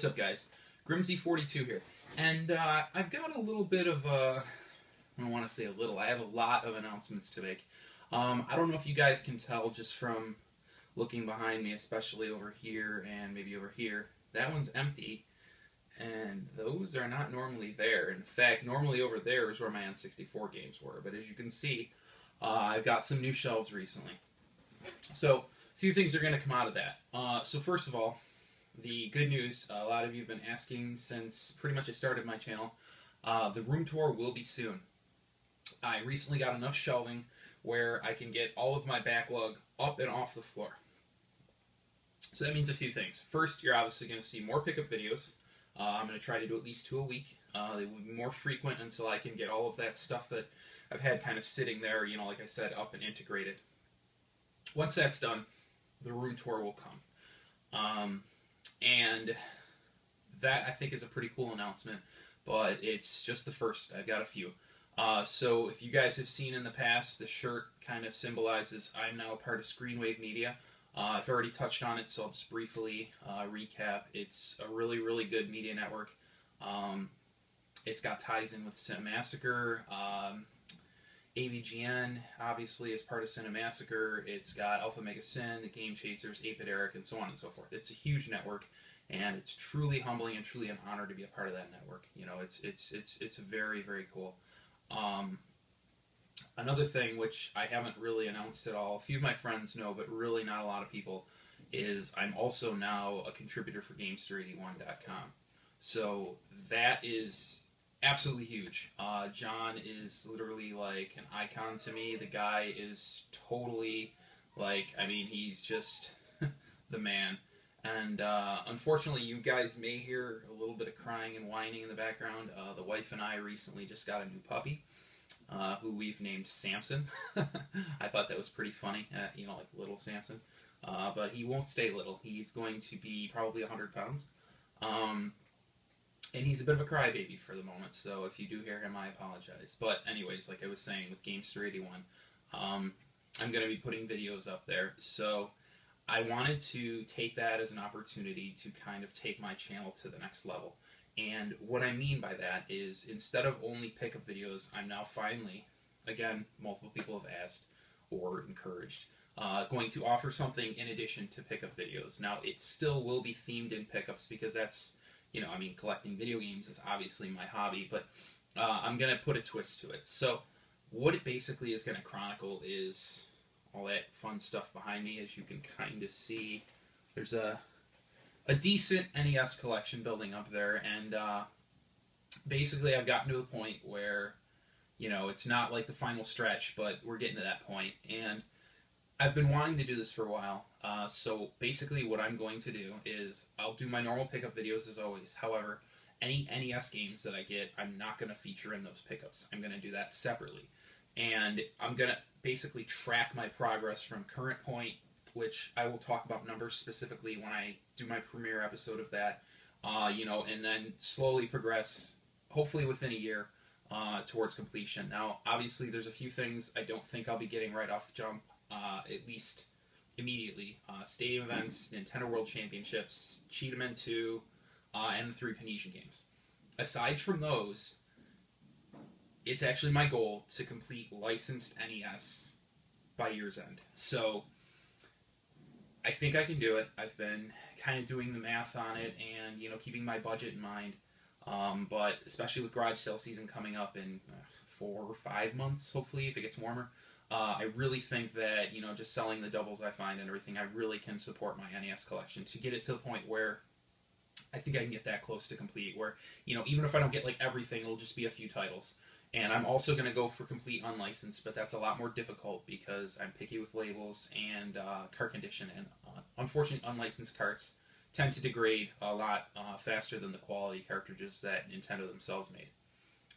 What's up, guys? Grimsy42 here, and I've got a little bit of I don't want to say a little, I have a lot of announcements to make. I don't know if you guys can tell just from looking behind me, especially over here and maybe over here. That one's empty, and those are not normally there. In fact, normally over there is where my N64 games were, but as you can see, I've got some new shelves recently. So, a few things are going to come out of that. So first of all, the good news, a lot of you have been asking since pretty much I started my channel, the room tour will be soon. I recently got enough shelving where I can get all of my backlog up and off the floor. So that means a few things. First, you're obviously going to see more pickup videos. I'm going to try to do at least 2 a week. They will be more frequent until I can get all of that stuff that I've had kind of sitting there, you know, like I said, up and integrated. Once that's done, the room tour will come. And that, I think, is a pretty cool announcement, but it's just the first. I've got a few. So if you guys have seen in the past, the shirt kind of symbolizes I'm now a part of Screenwave Media. I've already touched on it, so I'll just briefly recap. It's a really, really good media network. It's got ties in with Cinemassacre. AVGN, obviously, is part of Cinemassacre. It's got Alpha Mega Sin, the Game Chasers, 8-Bit Eric, and so on and so forth. It's a huge network, and it's truly humbling and truly an honor to be a part of that network. You know, it's very, very cool. Another thing, which I haven't really announced at all, a few of my friends know, but really not a lot of people, is I'm also now a contributor for Gamester81.com. So that is absolutely huge. John is literally like an icon to me. The guy is totally, like, I mean, he's just the man. And unfortunately, you guys may hear a little bit of crying and whining in the background. The wife and I recently just got a new puppy, who we've named Samson. I thought that was pretty funny, you know, like little Samson. But he won't stay little. He's going to be probably 100 pounds. And he's a bit of a crybaby for the moment, so if you do hear him, I apologize. But anyways, like I was saying with Gamester81, I'm going to be putting videos up there. So I wanted to take that as an opportunity to kind of take my channel to the next level. And what I mean by that is, instead of only pickup videos, I'm now finally, again, multiple people have asked or encouraged, going to offer something in addition to pickup videos. Now, it still will be themed in pickups because that's, you know, I mean, collecting video games is obviously my hobby, but I'm going to put a twist to it. So what it basically is going to chronicle is all that fun stuff behind me. As you can kind of see, there's a decent NES collection building up there, and basically I've gotten to the point where, you know, it's not like the final stretch, but we're getting to that point, and I've been wanting to do this for a while. So basically what I'm going to do is I'll do my normal pickup videos as always. However, any NES games that I get, I'm not going to feature in those pickups. I'm going to do that separately. And I'm going to basically track my progress from current point, which I will talk about numbers specifically when I do my premiere episode of that, you know, and then slowly progress, hopefully within a year, towards completion. Now, obviously, there's a few things I don't think I'll be getting right off the jump, at least immediately. Stadium events, Nintendo World Championships, Cheetah 2, and the 3 Panesian games. Aside from those, it's actually my goal to complete licensed NES by year's end. So I think I can do it. I've been kind of doing the math on it and, you know, keeping my budget in mind. But especially with garage sale season coming up in 4 or 5 months, hopefully, if it gets warmer, I really think that, you know, just selling the doubles I find and everything, I really can support my NES collection to get it to the point where I think I can get that close to complete, where, you know, even if I don't get, like, everything, it'll just be a few titles. And I'm also going to go for complete unlicensed, but that's a lot more difficult because I'm picky with labels and cart condition, and unfortunately unlicensed carts tend to degrade a lot faster than the quality cartridges that Nintendo themselves made.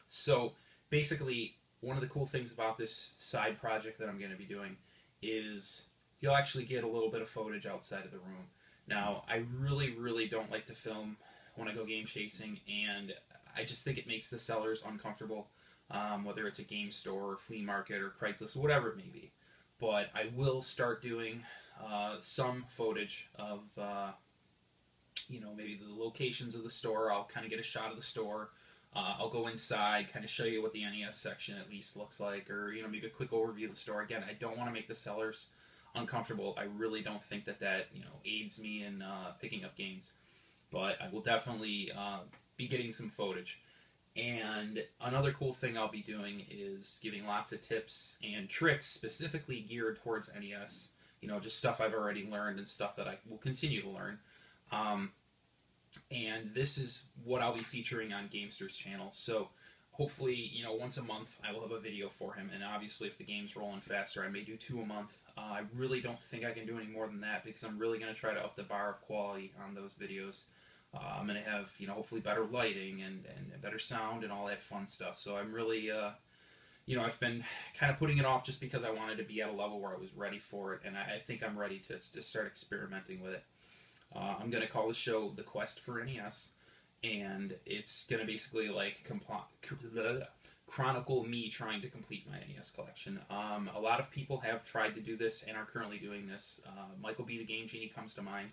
So basically, one of the cool things about this side project that I'm going to be doing is you'll actually get a little bit of footage outside of the room. Now, I really, really don't like to film when I go game chasing, and I just think it makes the sellers uncomfortable, whether it's a game store or flea market or Craigslist, whatever it may be. But I will start doing some footage of maybe the locations of the store. I'll kind of get a shot of the store. I'll go inside, kind of show you what the NES section at least looks like, or maybe a quick overview of the store. Again, I don't want to make the sellers uncomfortable. I really don't think that aids me in picking up games, but I will definitely be getting some footage. And another cool thing I'll be doing is giving lots of tips and tricks specifically geared towards NES. Just stuff I've already learned and stuff that I will continue to learn. And this is what I'll be featuring on Gamster's channel. So hopefully, once a month I will have a video for him. And obviously, if the game's rolling faster, I may do 2 a month. I really don't think I can do any more than that because I'm really going to try to up the bar of quality on those videos. I'm going to have, hopefully better lighting and better sound and all that fun stuff. So I'm really, I've been kind of putting it off just because I wanted to be at a level where I was ready for it. And I think I'm ready to start experimenting with it. I'm going to call the show The Quest for NES. And it's going to basically like chronicle me trying to complete my NES collection. A lot of people have tried to do this and are currently doing this. Michael B. the Game Genie comes to mind.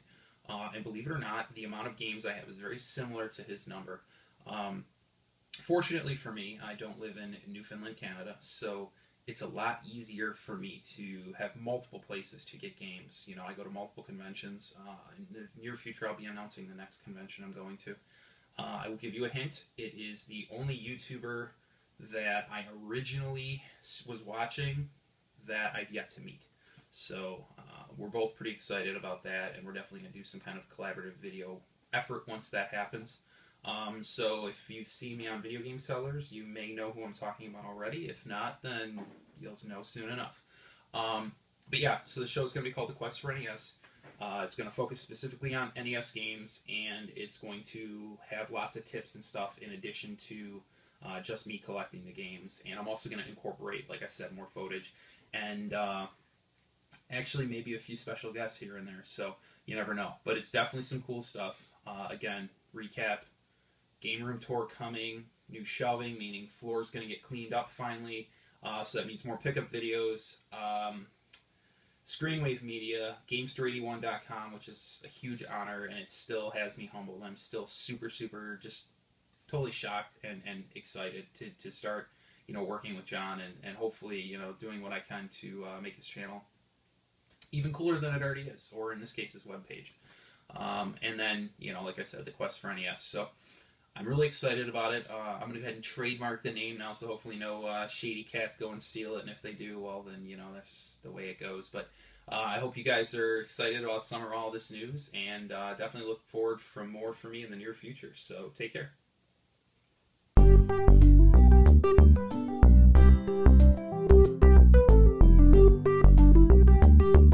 And believe it or not, the amount of games I have is very similar to his number. Fortunately for me, I don't live in Newfoundland, Canada, so it's a lot easier for me to have multiple places to get games. I go to multiple conventions. In the near future, I'll be announcing the next convention I'm going to. I will give you a hint. It is the only YouTuber that I originally was watching that I've yet to meet. So we're both pretty excited about that, and we're definitely going to do some kind of collaborative video effort once that happens. So if you've seen me on Video Game Sellers, you may know who I'm talking about already. If not, then you'll know soon enough. But yeah, so the show is going to be called The Quest for NES. It's going to focus specifically on NES games, and it's going to have lots of tips and stuff in addition to just me collecting the games. And I'm also going to incorporate, like I said, more footage and actually maybe a few special guests here and there. So you never know. But it's definitely some cool stuff. Again, recap, game room tour coming, new shelving, meaning floor's going to get cleaned up finally. So that means more pickup videos. Screenwave Media, Gamester81.com, which is a huge honor, and it still has me humbled. I'm still super, just totally shocked and excited to start, working with John and hopefully, doing what I can to make his channel even cooler than it already is, or in this case, his webpage. And then, like I said, The Quest for NES. So I'm really excited about it. I'm going to go ahead and trademark the name now, so hopefully no shady cats go and steal it, and if they do, well, then, that's just the way it goes. But I hope you guys are excited about some or all this news, and definitely look forward for more from me in the near future. So take care.